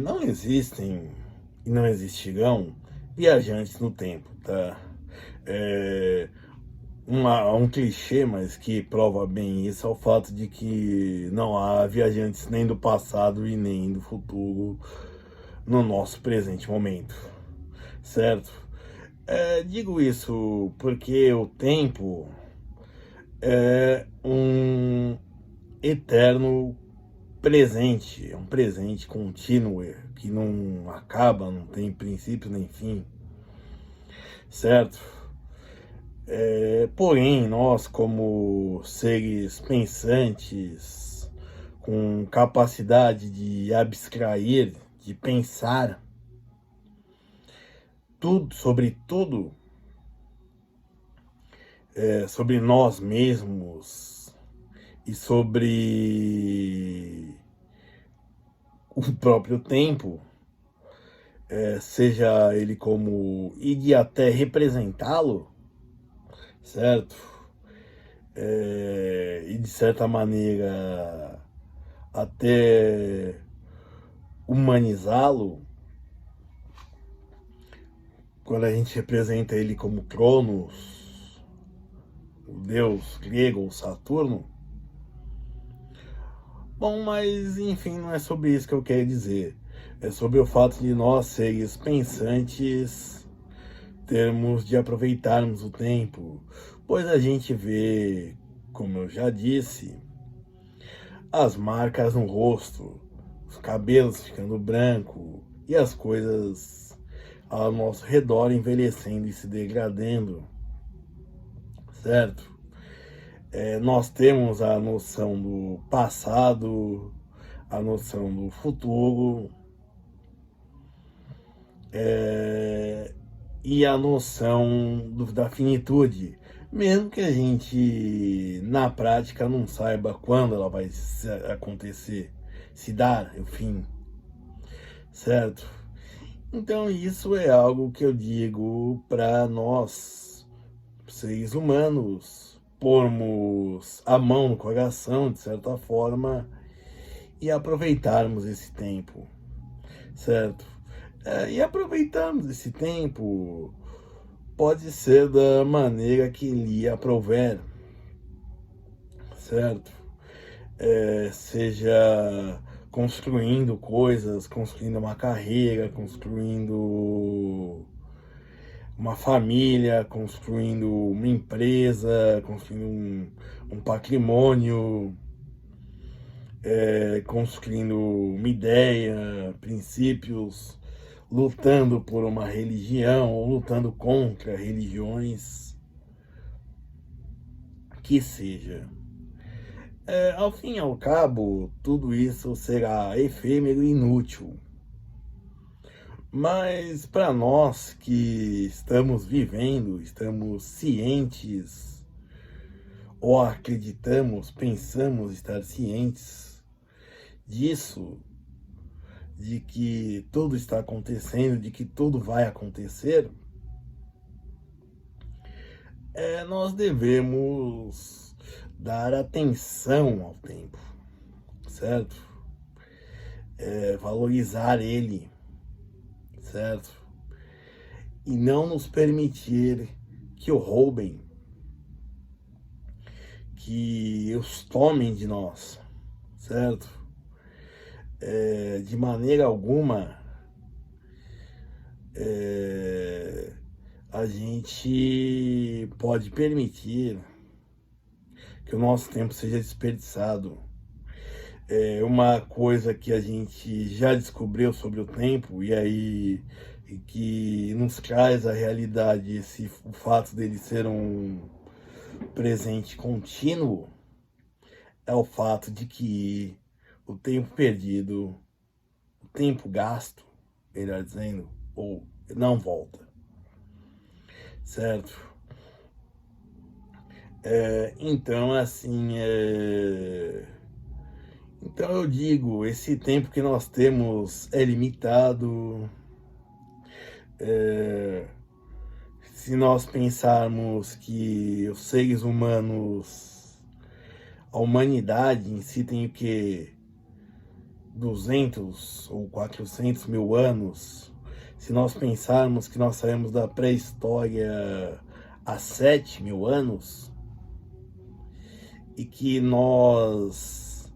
Não existem e não existirão viajantes no tempo, tá? É, um clichê, mas que prova bem isso, é o fato de que não há viajantes nem do passado e nem do futuro no nosso presente momento, certo? Digo isso porque o tempo é um eterno presente, é um presente contínuo que não acaba, não tem princípio nem fim, certo? Porém, nós, como seres pensantes, com capacidade de abstrair, de pensar tudo sobre tudo, sobre nós mesmos e sobre o próprio tempo, seja ele como ir de até representá-lo, certo? E de certa maneira até humanizá-lo, quando a gente representa ele como Cronos, o deus grego ou Saturno. Bom, mas enfim, não é sobre isso que eu quero dizer. É sobre o fato de nós, seres pensantes, termos de aproveitarmos o tempo, pois a gente vê, como eu já disse, as marcas no rosto, os cabelos ficando branco e as coisas ao nosso redor envelhecendo e se degradando, certo? Nós temos a noção do passado, a noção do futuro, e a noção da finitude, mesmo que a gente na prática não saiba quando ela vai acontecer, se dar o fim, certo? Então isso é algo que eu digo para nós, seres humanos, pormos a mão no coração, de certa forma, e aproveitarmos esse tempo, certo? E aproveitarmos esse tempo pode ser da maneira que lhe aprouver, certo? Seja construindo coisas, construindo uma carreira, construindo uma família, construindo uma empresa, construindo um patrimônio, construindo uma ideia, princípios, lutando por uma religião ou lutando contra religiões, que seja. Ao fim e ao cabo, tudo isso será efêmero e inútil. Mas para nós que estamos vivendo, estamos cientes, ou acreditamos, pensamos estar cientes disso, de que tudo está acontecendo, de que tudo vai acontecer, nós devemos dar atenção ao tempo, certo? Valorizar ele, certo? E não nos permitir que o roubem, que os tomem de nós, certo? De maneira alguma a gente pode permitir que o nosso tempo seja desperdiçado. Uma coisa que a gente já descobriu sobre o tempo e aí que nos traz a realidade o fato dele ser um presente contínuo é o fato de que o tempo perdido, o tempo gasto, melhor dizendo, ou não volta, certo? Então, assim, então eu digo, esse tempo que nós temos é limitado. Se nós pensarmos que os seres humanos, a humanidade em si tem o que 200 ou 400 mil anos, se nós pensarmos que nós saímos da pré-história há 7 mil anos, e que nós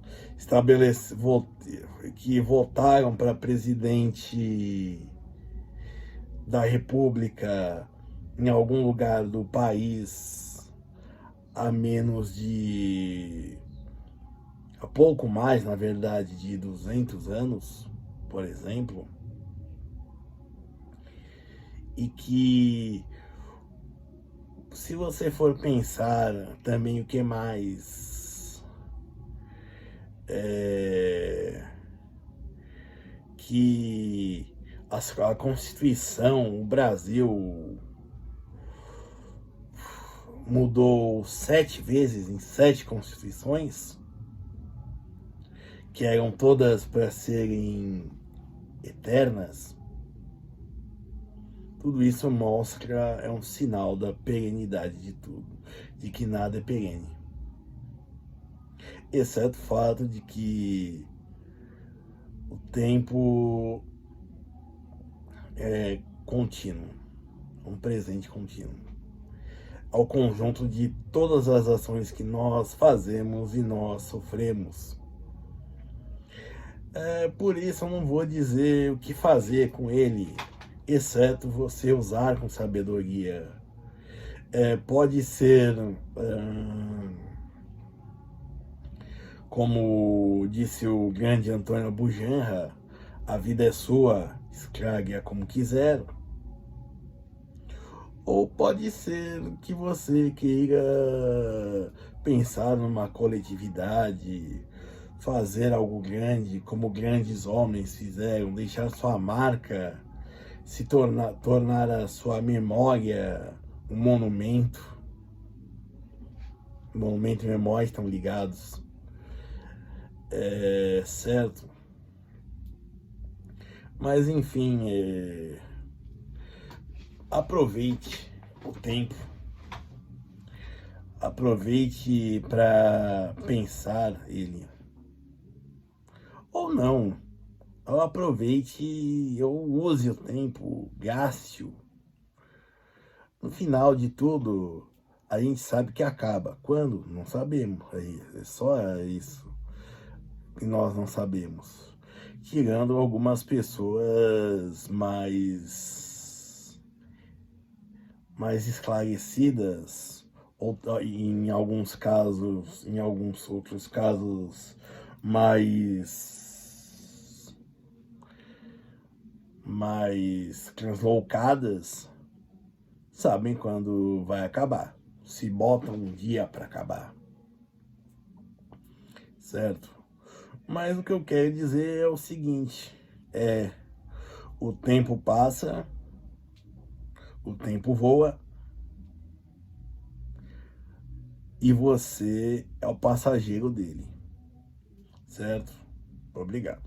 que votaram para presidente da República em algum lugar do país há pouco mais, na verdade, de 200 anos, por exemplo, e que, se você for pensar também o que mais que a Constituição, o Brasil mudou 7 vezes em 7 constituições, que eram todas para serem eternas. Tudo isso mostra, é um sinal da perenidade de tudo, de que nada é perene. Exceto o fato de que o tempo é contínuo, um presente contínuo, ao conjunto de todas as ações que nós fazemos e nós sofremos. Por isso eu não vou dizer o que fazer com ele, exceto você usar com sabedoria. Pode ser, como disse o grande Antônio Bujanra, a vida é sua, escrague-a como quiser. Ou pode ser que você queira pensar numa coletividade, fazer algo grande, como grandes homens fizeram, deixar sua marca, se tornar a sua memória um monumento. Monumento e memória estão ligados, certo? Mas enfim, aproveite o tempo, aproveite para pensar ele, ou não, aproveite ou use o tempo, gaste-o. No final de tudo, a gente sabe que acaba. Quando? Não sabemos. É só isso que nós não sabemos. Tirando algumas pessoas mais esclarecidas, ou em alguns casos, em alguns outros casos, mais translocadas, sabem quando vai acabar. Se botam um dia para acabar, certo? Mas o que eu quero dizer é o seguinte: o tempo passa, o tempo voa, e você é o passageiro dele, certo? Obrigado.